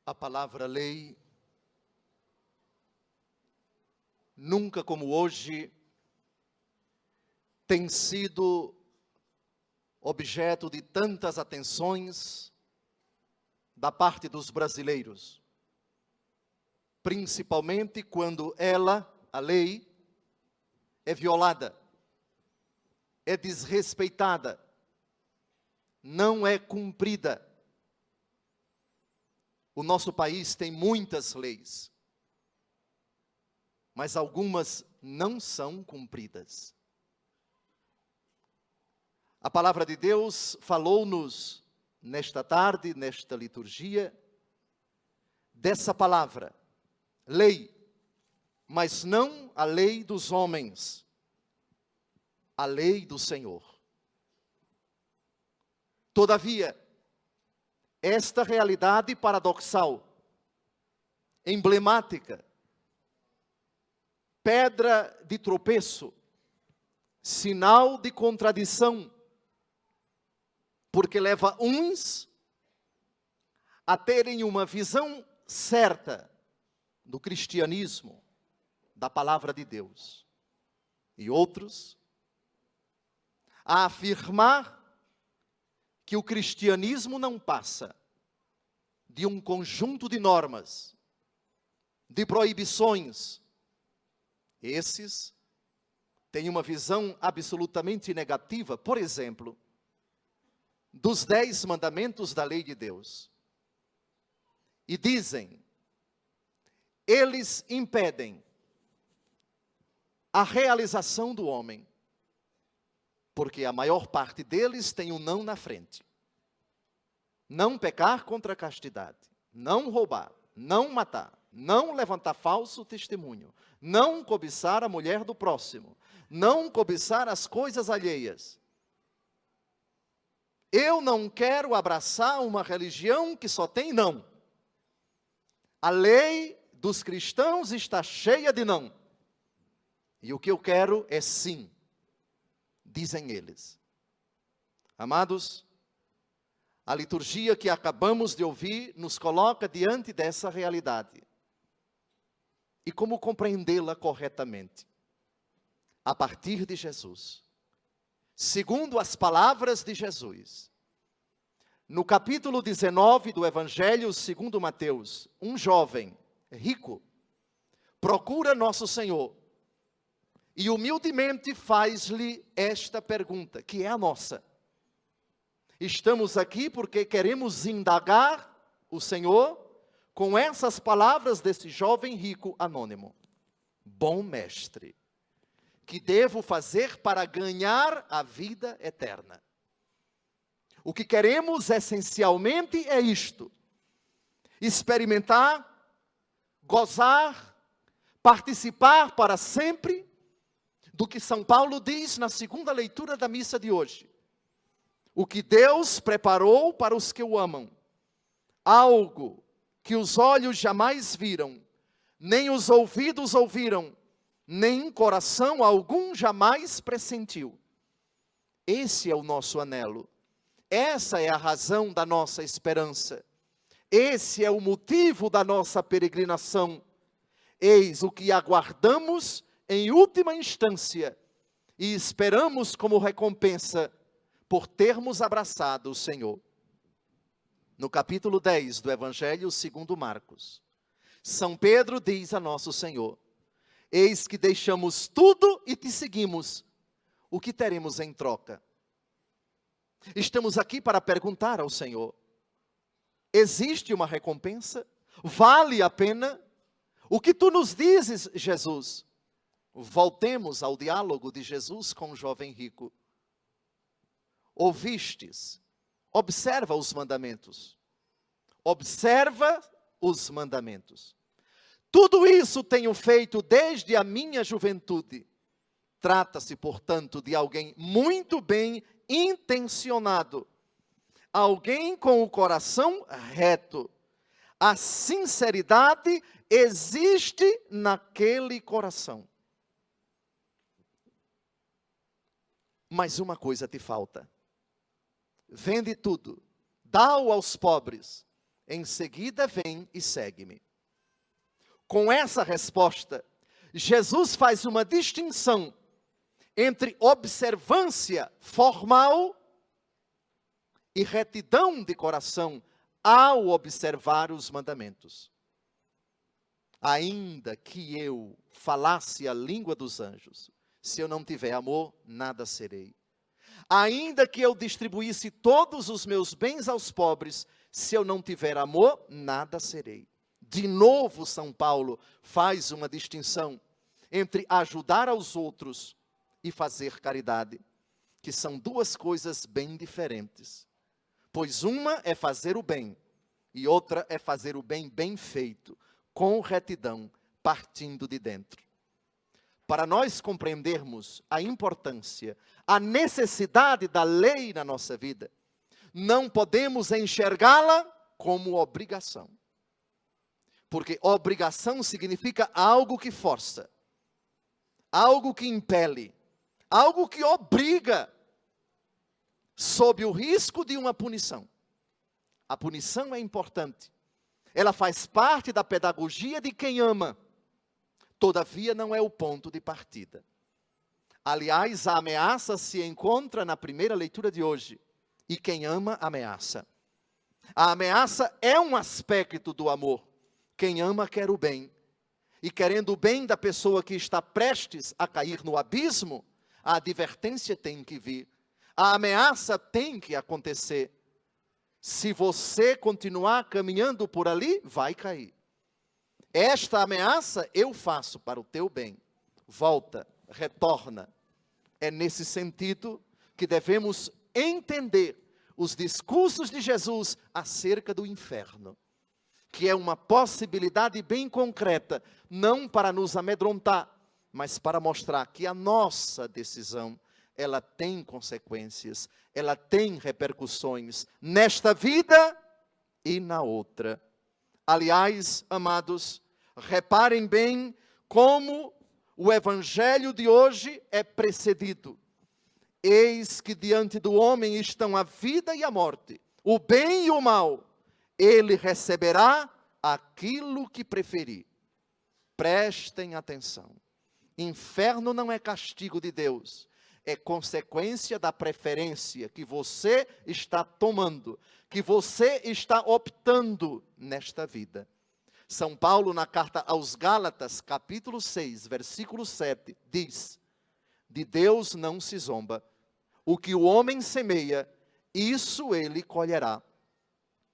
A palavra lei, nunca como hoje, tem sido objeto de tantas atenções da parte dos brasileiros, principalmente quando ela, a lei, é violada, é desrespeitada, não é cumprida. O nosso país tem muitas leis, mas algumas não são cumpridas. A palavra de Deus falou-nos nesta tarde, nesta liturgia, dessa palavra, lei, mas não a lei dos homens, a lei do Senhor. Todavia, esta realidade paradoxal, emblemática, pedra de tropeço, sinal de contradição, porque leva uns a terem uma visão certa do cristianismo, da palavra de Deus, e outros a afirmar que o cristianismo não passa de um conjunto de normas, de proibições. Esses têm uma visão absolutamente negativa, por exemplo, dos 10 mandamentos da lei de Deus. E dizem, eles impedem a realização do homem, porque a maior parte deles tem um não na frente. Não pecar contra a castidade, não roubar, não matar, não levantar falso testemunho, não cobiçar a mulher do próximo, não cobiçar as coisas alheias. Eu não quero abraçar uma religião que só tem não. A lei dos cristãos está cheia de não. E o que eu quero é sim, dizem eles. Amados, a liturgia que acabamos de ouvir nos coloca diante dessa realidade. E como compreendê-la corretamente? A partir de Jesus. Segundo as palavras de Jesus. No capítulo 19 do Evangelho segundo Mateus, um jovem rico procura nosso Senhor e humildemente faz-lhe esta pergunta, que é a nossa. Estamos aqui porque queremos indagar o Senhor com essas palavras desse jovem rico anônimo. Bom mestre, que devo fazer para ganhar a vida eterna? O que queremos essencialmente é isto: experimentar, gozar, participar para sempre do que São Paulo diz na segunda leitura da missa de hoje. O que Deus preparou para os que o amam. Algo que os olhos jamais viram, nem os ouvidos ouviram, nem coração algum jamais pressentiu. Esse é o nosso anelo. Essa é a razão da nossa esperança. Esse é o motivo da nossa peregrinação. Eis o que aguardamos em última instância e esperamos como recompensa por termos abraçado o Senhor. No capítulo 10 do Evangelho segundo Marcos, São Pedro diz a nosso Senhor: eis que deixamos tudo e te seguimos. O que teremos em troca? Estamos aqui para perguntar ao Senhor: existe uma recompensa? Vale a pena? O que tu nos dizes, Jesus? Voltemos ao diálogo de Jesus com o jovem rico. Ouvistes? Observa os mandamentos. Observa os mandamentos. Tudo isso tenho feito desde a minha juventude. Trata-se, portanto, de alguém muito bem intencionado. Alguém com o coração reto. A sinceridade existe naquele coração. Mas uma coisa te falta. Vende tudo, dá-o aos pobres, Em seguida, vem e segue-me. Com essa resposta, Jesus faz uma distinção entre observância formal e retidão de coração ao observar os mandamentos. Ainda que eu falasse a língua dos anjos, se eu não tiver amor, nada serei. Ainda que eu distribuísse todos os meus bens aos pobres, se eu não tiver amor, nada serei. De novo, São Paulo faz uma distinção entre ajudar aos outros e fazer caridade, que são duas coisas bem diferentes. Pois uma é fazer o bem, e outra é fazer o bem bem feito, com retidão, partindo de dentro. Para nós compreendermos a importância, a necessidade da lei na nossa vida, não podemos enxergá-la como obrigação. Porque obrigação significa algo que força, algo que impele, algo que obriga, sob o risco de uma punição. A punição é importante. Ela faz parte da pedagogia de quem ama. Todavia, não é o ponto de partida. Aliás, a ameaça se encontra na primeira leitura de hoje. E quem ama, ameaça. A ameaça é um aspecto do amor. Quem ama quer o bem. E querendo o bem da pessoa que está prestes a cair no abismo, a advertência tem que vir. A ameaça tem que acontecer. Se você continuar caminhando por ali, vai cair. Esta ameaça eu faço para o teu bem. Volta, retorna. É nesse sentido que devemos entender os discursos de Jesus acerca do inferno, que é uma possibilidade bem concreta, não para nos amedrontar, mas para mostrar que a nossa decisão, ela tem consequências, ela tem repercussões nesta vida e na outra. Aliás, amados, reparem bem como o evangelho de hoje é precedido. Eis que diante do homem estão a vida e a morte, o bem e o mal. Ele receberá aquilo que preferir. Prestem atenção. Inferno não é castigo de Deus. É consequência da preferência que você está tomando, que você está optando nesta vida. São Paulo, na carta aos Gálatas, capítulo 6, versículo 7, diz: de Deus não se zomba. O que o homem semeia, isso ele colherá.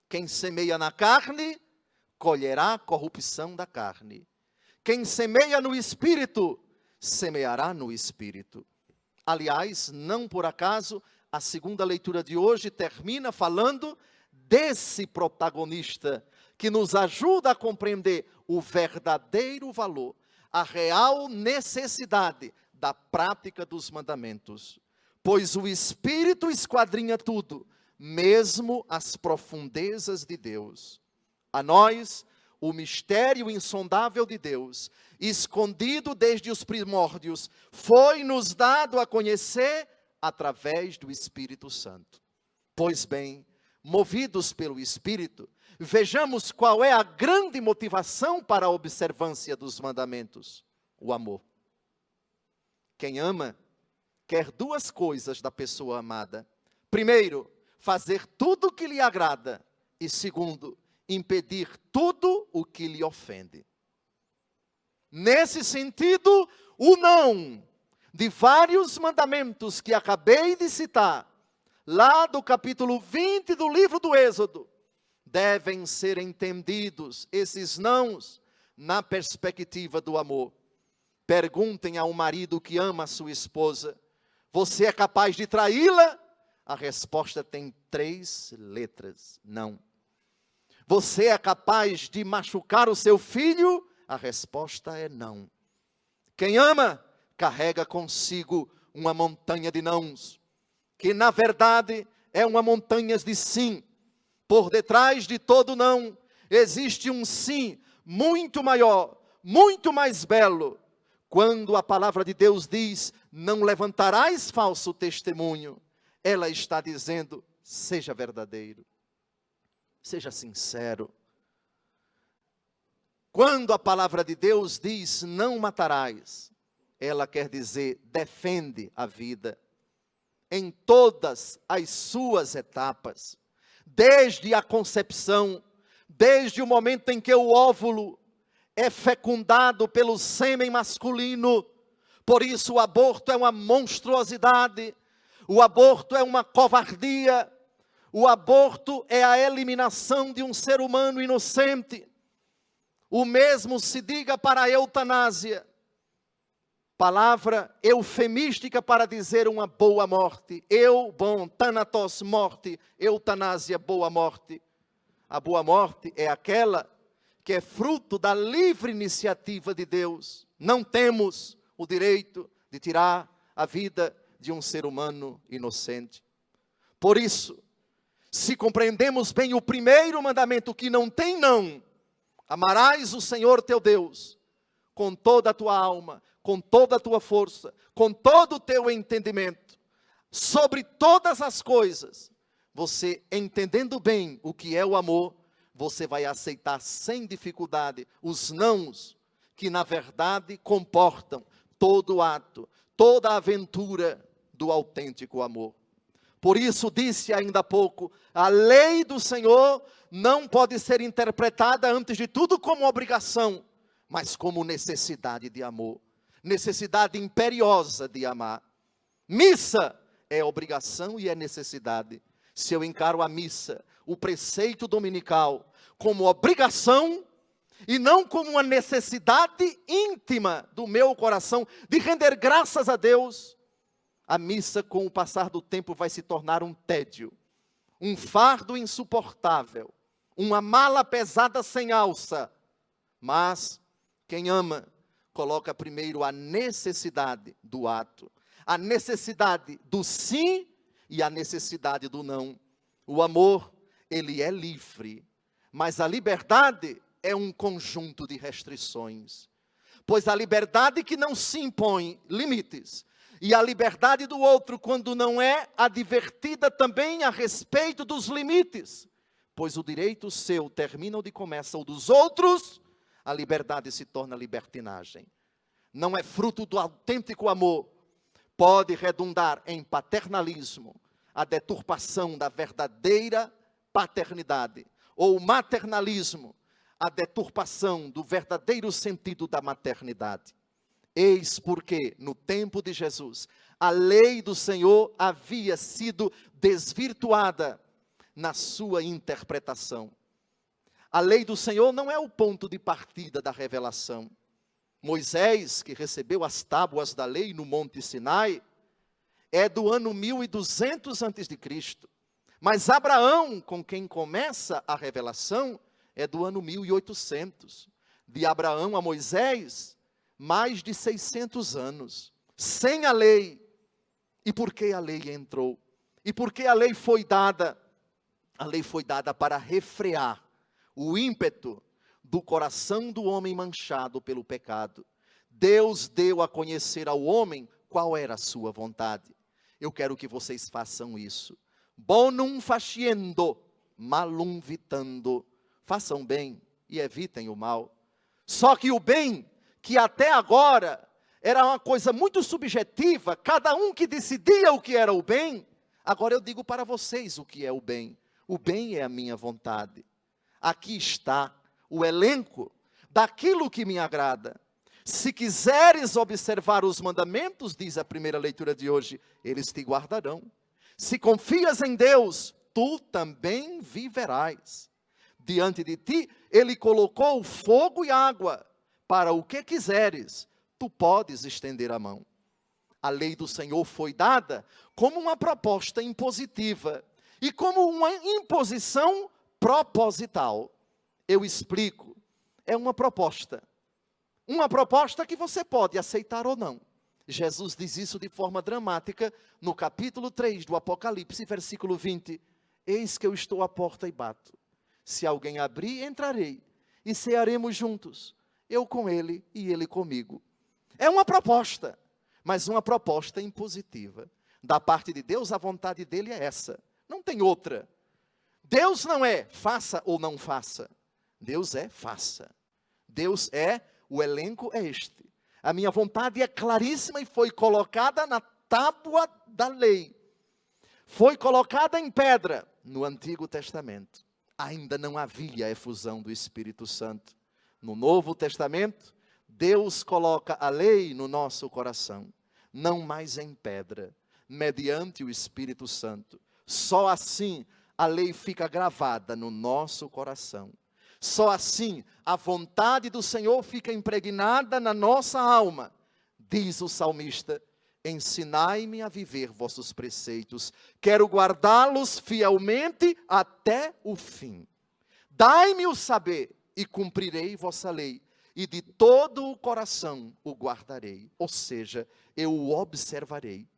Quem semeia na carne, colherá a corrupção da carne. Quem semeia no Espírito, semeará no Espírito. Aliás, não por acaso, a segunda leitura de hoje termina falando desse protagonista que nos ajuda a compreender o verdadeiro valor, a real necessidade da prática dos mandamentos. Pois o Espírito esquadrinha tudo, mesmo as profundezas de Deus. A nós, o mistério insondável de Deus, escondido desde os primórdios, foi nos dado a conhecer através do Espírito Santo. Pois bem, movidos pelo Espírito, vejamos qual é a grande motivação para a observância dos mandamentos: o amor. Quem ama, quer duas coisas da pessoa amada. Primeiro, fazer tudo o que lhe agrada. E segundo, impedir tudo o que lhe ofende. Nesse sentido, o não de vários mandamentos que acabei de citar, lá do capítulo 20 do livro do Êxodo, devem ser entendidos, esses nãos, na perspectiva do amor. Perguntem ao marido que ama a sua esposa: você é capaz de traí-la? A resposta tem 3 letras: não. Você é capaz de machucar o seu filho? A resposta é não. Quem ama, carrega consigo uma montanha de nãos, que na verdade é uma montanha de sim. Por detrás de todo não, existe um sim muito maior, muito mais belo. Quando a palavra de Deus diz: não levantarás falso testemunho, ela está dizendo: seja verdadeiro. Seja sincero. Quando a palavra de Deus diz não matarás, ela quer dizer defende a vida em todas as suas etapas, desde a concepção, desde o momento em que o óvulo é fecundado pelo sêmen masculino. Por isso o aborto é uma monstruosidade, o aborto é uma covardia, o aborto é a eliminação de um ser humano inocente. O mesmo se diga para a eutanásia, palavra eufemística para dizer uma boa morte. Thanatos, morte, eutanásia, boa morte. A boa morte é aquela que é fruto da livre iniciativa de Deus. Não temos o direito de tirar a vida de um ser humano inocente. Por isso, se compreendemos bem o primeiro mandamento, que não tem não, amarás o Senhor teu Deus com toda a tua alma, com toda a tua força, com todo o teu entendimento, sobre todas as coisas. Você entendendo bem o que é o amor, você vai aceitar sem dificuldade os nãos, que na verdade comportam todo o ato, toda a aventura do autêntico amor. Por isso disse ainda há pouco, a lei do Senhor não pode ser interpretada antes de tudo como obrigação, mas como necessidade de amor, necessidade imperiosa de amar. Missa é obrigação e é necessidade. Se eu encaro a missa, o preceito dominical, como obrigação e não como uma necessidade íntima do meu coração de render graças a Deus, a missa, com o passar do tempo, vai se tornar um tédio, um fardo insuportável, uma mala pesada sem alça. Mas quem ama, coloca primeiro a necessidade do ato, a necessidade do sim e a necessidade do não. O amor, ele é livre, mas a liberdade é um conjunto de restrições. Pois a liberdade que não se impõe limites, e a liberdade do outro, quando não é advertida também a respeito dos limites, pois o direito seu termina onde começa o dos outros, a liberdade se torna libertinagem. Não é fruto do autêntico amor, pode redundar em paternalismo, a deturpação da verdadeira paternidade, ou maternalismo, a deturpação do verdadeiro sentido da maternidade. Eis porque, no tempo de Jesus, a lei do Senhor havia sido desvirtuada na sua interpretação. A lei do Senhor não é o ponto de partida da revelação. Moisés, que recebeu as tábuas da lei no Monte Sinai, é do ano 1200 a.C. Mas Abraão, com quem começa a revelação, é do ano 1800. De Abraão a Moisés, mais de 600 anos, sem a lei. E por que a lei entrou? E por que a lei foi dada? A lei foi dada para refrear o ímpeto do coração do homem manchado pelo pecado. Deus deu a conhecer ao homem qual era a sua vontade. Eu quero que vocês façam isso. Bonum faciendo, malum vitando. Façam bem e evitem o mal. Só que o bem, que até agora era uma coisa muito subjetiva, cada um que decidia o que era o bem, agora eu digo para vocês o que é o bem. O bem é a minha vontade. Aqui está o elenco daquilo que me agrada. Se quiseres observar os mandamentos, diz a primeira leitura de hoje, eles te guardarão. Se confias em Deus, tu também viverás. Diante de ti, Ele colocou fogo e água. Para o que quiseres, tu podes estender a mão. A lei do Senhor foi dada como uma proposta impositiva e como uma imposição proposital. Eu explico. É uma proposta. Uma proposta que você pode aceitar ou não. Jesus diz isso de forma dramática no capítulo 3 do Apocalipse, versículo 20. Eis que eu estou à porta e bato. Se alguém abrir, entrarei e cearemos juntos. Eu com ele e ele comigo. É uma proposta, mas uma proposta impositiva. Da parte de Deus, a vontade dele é essa. Não tem outra. Deus não é faça ou não faça. Deus é faça. Deus é, o elenco é este. A minha vontade é claríssima e foi colocada na tábua da lei. Foi colocada em pedra no Antigo Testamento. Ainda não havia a efusão do Espírito Santo. No Novo Testamento, Deus coloca a lei no nosso coração, não mais em pedra, mediante o Espírito Santo. Só assim a lei fica gravada no nosso coração. Só assim a vontade do Senhor fica impregnada na nossa alma. Diz o salmista: ensinai-me a viver vossos preceitos, quero guardá-los fielmente até o fim. Dai-me o saber e cumprirei vossa lei, e de todo o coração o guardarei, ou seja, eu o observarei.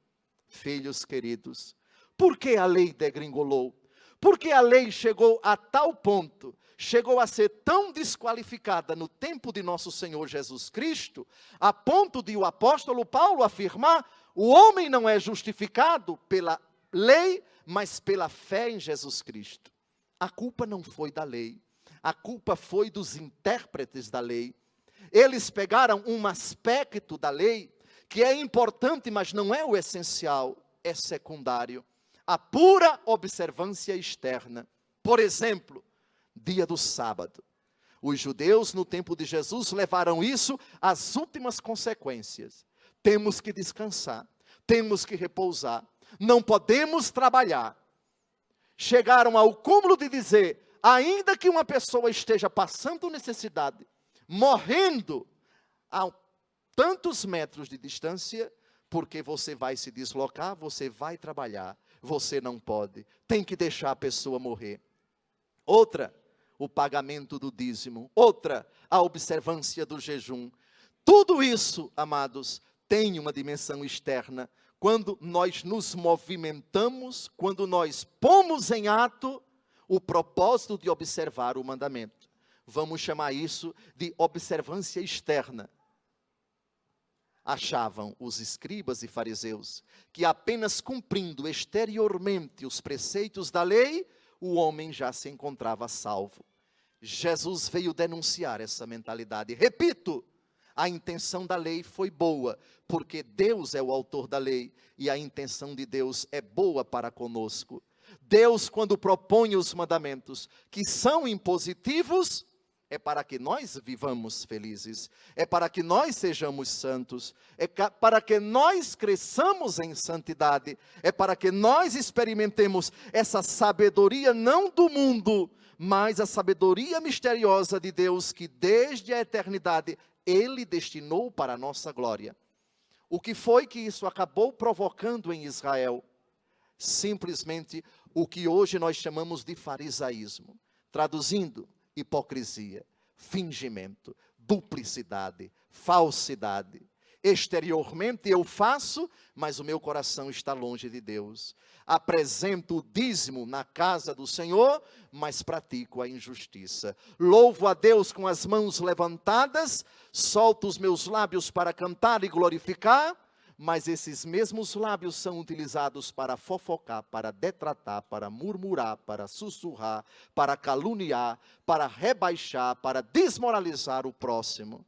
Filhos queridos, por que a lei degringolou? Por que a lei chegou a tal ponto, chegou a ser tão desqualificada no tempo de nosso Senhor Jesus Cristo, a ponto de o apóstolo Paulo afirmar: o homem não é justificado pela lei, mas pela fé em Jesus Cristo. A culpa não foi da lei, a culpa foi dos intérpretes da lei. Eles pegaram um aspecto da lei que é importante, mas não é o essencial, é secundário. A pura observância externa. Por exemplo, dia do sábado. Os judeus no tempo de Jesus levaram isso às últimas consequências. Temos que descansar, temos que repousar, não podemos trabalhar. Chegaram ao cúmulo de dizer: ainda que uma pessoa esteja passando necessidade, morrendo a tantos metros de distância, porque você vai se deslocar, você vai trabalhar, você não pode, tem que deixar a pessoa morrer. Outra, o pagamento do dízimo. Outra, a observância do jejum. Tudo isso, amados, tem uma dimensão externa. Quando nós nos movimentamos, quando nós pomos em ato o propósito de observar o mandamento. Vamos chamar isso de observância externa. Achavam os escribas e fariseus que apenas cumprindo exteriormente os preceitos da lei, o homem já se encontrava salvo. Jesus veio denunciar essa mentalidade. Repito, a intenção da lei foi boa, porque Deus é o autor da lei, e a intenção de Deus é boa para conosco. Deus, quando propõe os mandamentos, que são impositivos, é para que nós vivamos felizes, é para que nós sejamos santos, é para que nós cresçamos em santidade, é para que nós experimentemos essa sabedoria não do mundo, mas a sabedoria misteriosa de Deus, que desde a eternidade Ele destinou para a nossa glória. O que foi que isso acabou provocando em Israel? Simplesmente o que hoje nós chamamos de farisaísmo. Traduzindo, hipocrisia, fingimento, duplicidade, falsidade. Exteriormente eu faço, mas o meu coração está longe de Deus. Apresento o dízimo na casa do Senhor, mas pratico a injustiça. Louvo a Deus com as mãos levantadas, solto os meus lábios para cantar e glorificar, mas esses mesmos lábios são utilizados para fofocar, para detratar, para murmurar, para sussurrar, para caluniar, para rebaixar, para desmoralizar o próximo.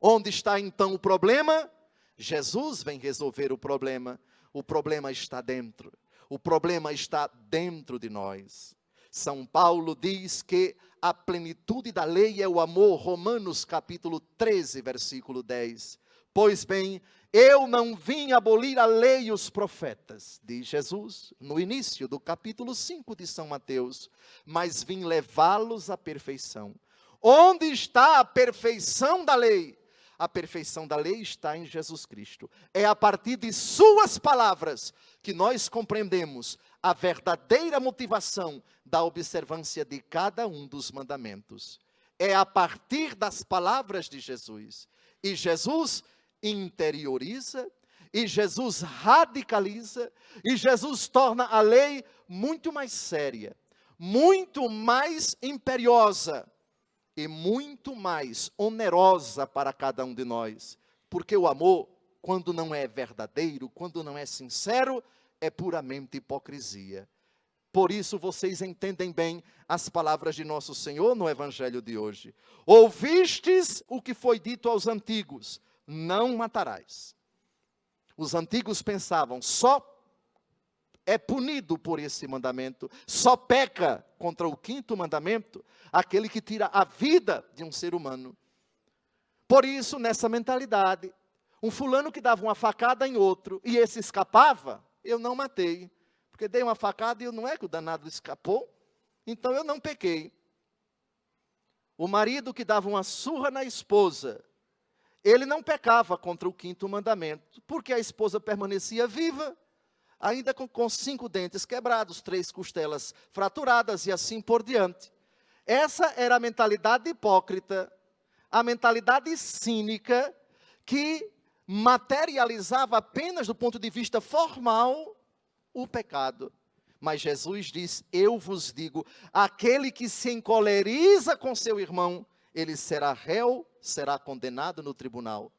Onde está então o problema? Jesus vem resolver o problema. O problema está dentro. O problema está dentro de nós. São Paulo diz que a plenitude da lei é o amor. Romanos capítulo 13, versículo 10. Pois bem, eu não vim abolir a lei e os profetas, diz Jesus, no início do capítulo 5 de São Mateus, mas vim levá-los à perfeição. Onde está a perfeição da lei? A perfeição da lei está em Jesus Cristo. É a partir de suas palavras que nós compreendemos a verdadeira motivação da observância de cada um dos mandamentos. É a partir das palavras de Jesus. E Jesus interioriza, e Jesus radicaliza, e Jesus torna a lei muito mais séria, muito mais imperiosa e muito mais onerosa para cada um de nós. Porque o amor, quando não é verdadeiro, quando não é sincero, é puramente hipocrisia. Por isso vocês entendem bem as palavras de nosso Senhor no Evangelho de hoje. Ouvistes o que foi dito aos antigos: não matarás. Os antigos pensavam, só é punido por esse mandamento, só peca contra o quinto mandamento aquele que tira a vida de um ser humano. Por isso, nessa mentalidade, um fulano que dava uma facada em outro e esse escapava, eu não matei. Porque dei uma facada e não é que o danado escapou, então eu não pequei. O marido que dava uma surra na esposa, ele não pecava contra o quinto mandamento, porque a esposa permanecia viva, ainda com 5 dentes quebrados, 3 costelas fraturadas e assim por diante. Essa era a mentalidade hipócrita, a mentalidade cínica, que materializava apenas do ponto de vista formal o pecado. Mas Jesus diz: eu vos digo, aquele que se encoleriza com seu irmão, ele será réu, será condenado no tribunal.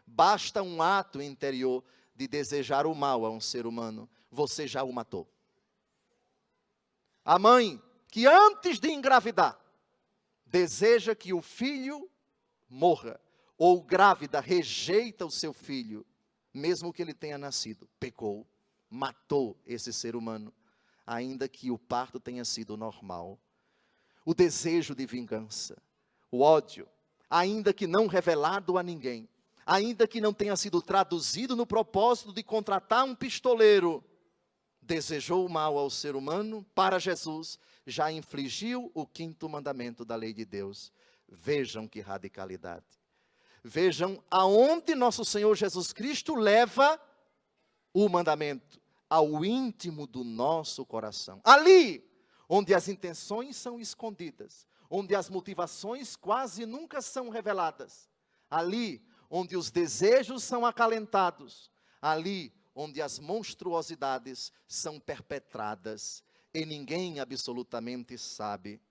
Basta um ato interior de desejar o mal a um ser humano, você já o matou. A mãe que antes de engravidar, deseja que o filho morra, ou grávida rejeita o seu filho, mesmo que ele tenha nascido, pecou, matou esse ser humano, ainda que o parto tenha sido normal. O desejo de vingança, o ódio, ainda que não revelado a ninguém, ainda que não tenha sido traduzido no propósito de contratar um pistoleiro, desejou o mal ao ser humano, para Jesus, já infligiu o quinto mandamento da lei de Deus. Vejam que radicalidade. Vejam aonde nosso Senhor Jesus Cristo leva o mandamento: ao íntimo do nosso coração. Ali, onde as intenções são escondidas, onde as motivações quase nunca são reveladas. Ali, onde os desejos são acalentados. Ali, onde as monstruosidades são perpetradas e ninguém absolutamente sabe.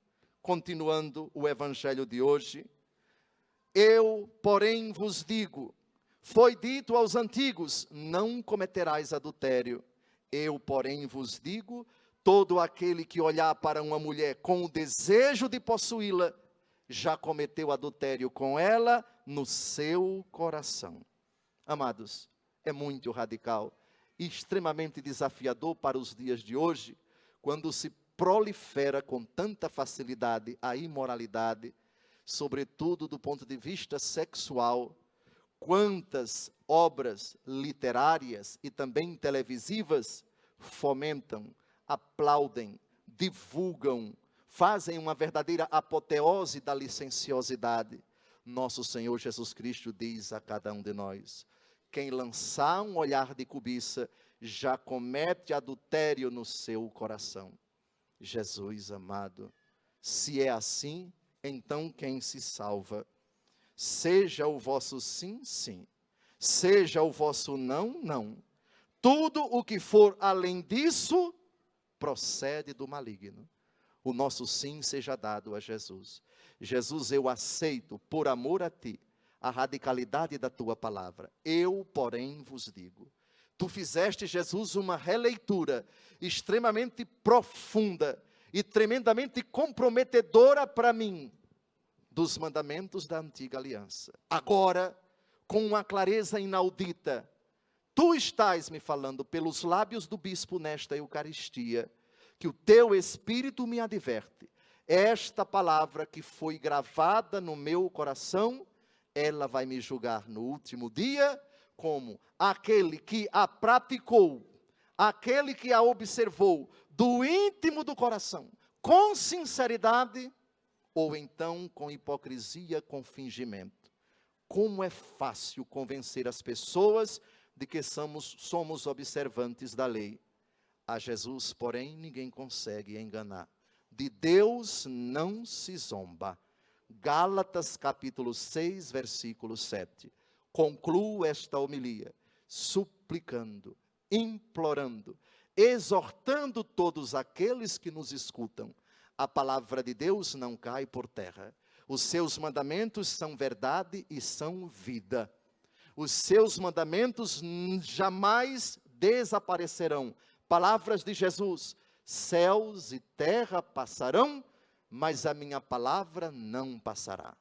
Continuando o evangelho de hoje, eu, porém, vos digo, foi dito aos antigos: não cometerás adultério. Eu, porém, vos digo, todo aquele que olhar para uma mulher com o desejo de possuí-la, já cometeu adultério com ela no seu coração. Amados, é muito radical e extremamente desafiador para os dias de hoje, quando se prolifera com tanta facilidade a imoralidade, sobretudo do ponto de vista sexual. Quantas obras literárias e também televisivas fomentam, aplaudem, divulgam, fazem uma verdadeira apoteose da licenciosidade. Nosso Senhor Jesus Cristo diz a cada um de nós: quem lançar um olhar de cobiça, já comete adultério no seu coração. Jesus amado, se é assim, então quem se salva? Seja o vosso sim, sim. Seja o vosso não, não. Tudo o que for além disso, procede do maligno. O nosso sim seja dado a Jesus. Jesus, eu aceito, por amor a ti, a radicalidade da tua palavra. Eu, porém, vos digo. Tu fizeste, Jesus, uma releitura extremamente profunda e tremendamente comprometedora para mim dos mandamentos da antiga aliança. Agora, com uma clareza inaudita, tu estás me falando pelos lábios do bispo nesta Eucaristia, que o teu Espírito me adverte. Esta palavra que foi gravada no meu coração, ela vai me julgar no último dia como aquele que a praticou, aquele que a observou do íntimo do coração, com sinceridade, ou então com hipocrisia, com fingimento. Como é fácil convencer as pessoas de que somos observantes da lei. A Jesus, porém, ninguém consegue enganar. De Deus não se zomba. Gálatas capítulo 6, versículo 7. Concluo esta homilia suplicando, implorando, exortando todos aqueles que nos escutam. A palavra de Deus não cai por terra. Os seus mandamentos são verdade e são vida. Os seus mandamentos jamais desaparecerão. Palavras de Jesus: Céus e terra passarão, mas a minha palavra não passará.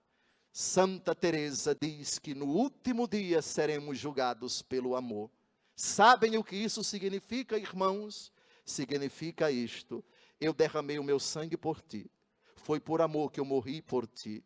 Santa Teresa diz que no último dia seremos julgados pelo amor. Sabem o que isso significa, irmãos? Significa isto: eu derramei o meu sangue por ti. Foi por amor que eu morri por ti.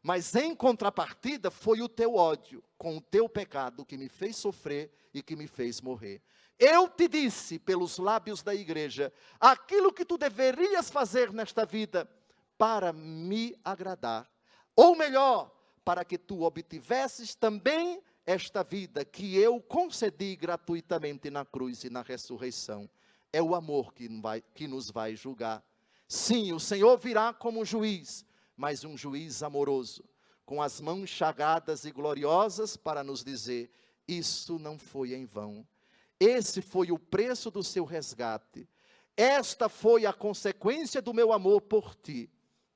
Mas em contrapartida foi o teu ódio com o teu pecado que me fez sofrer e que me fez morrer. Eu te disse pelos lábios da igreja aquilo que tu deverias fazer nesta vida para me agradar. Ou melhor, para que tu obtivesses também esta vida que eu concedi gratuitamente na cruz e na ressurreição. É o amor que nos vai julgar. Sim, o Senhor virá como juiz, mas um juiz amoroso, com as mãos chagadas e gloriosas para nos dizer: isso não foi em vão. Esse foi o preço do seu resgate. Esta foi a consequência do meu amor por ti.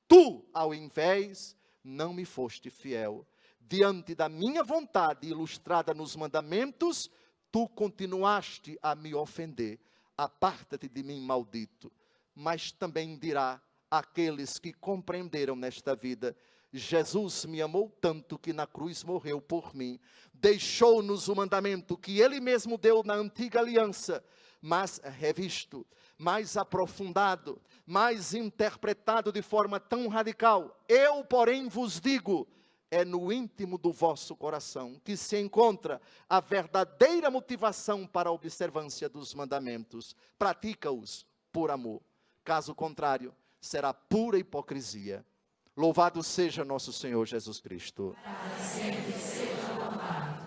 Tu, ao invés, não me foste fiel. Diante da minha vontade ilustrada nos mandamentos, tu continuaste a me ofender. Aparta-te de mim, maldito. Mas também dirá aqueles que compreenderam nesta vida: Jesus me amou tanto que na cruz morreu por mim. Deixou-nos o mandamento que ele mesmo deu na antiga aliança, mas revisto, mais aprofundado, mais interpretado de forma tão radical. Eu, porém, vos digo: é no íntimo do vosso coração que se encontra a verdadeira motivação para a observância dos mandamentos. Pratica-os por amor. Caso contrário, será pura hipocrisia. Louvado seja nosso Senhor Jesus Cristo. Para sempre seja louvado.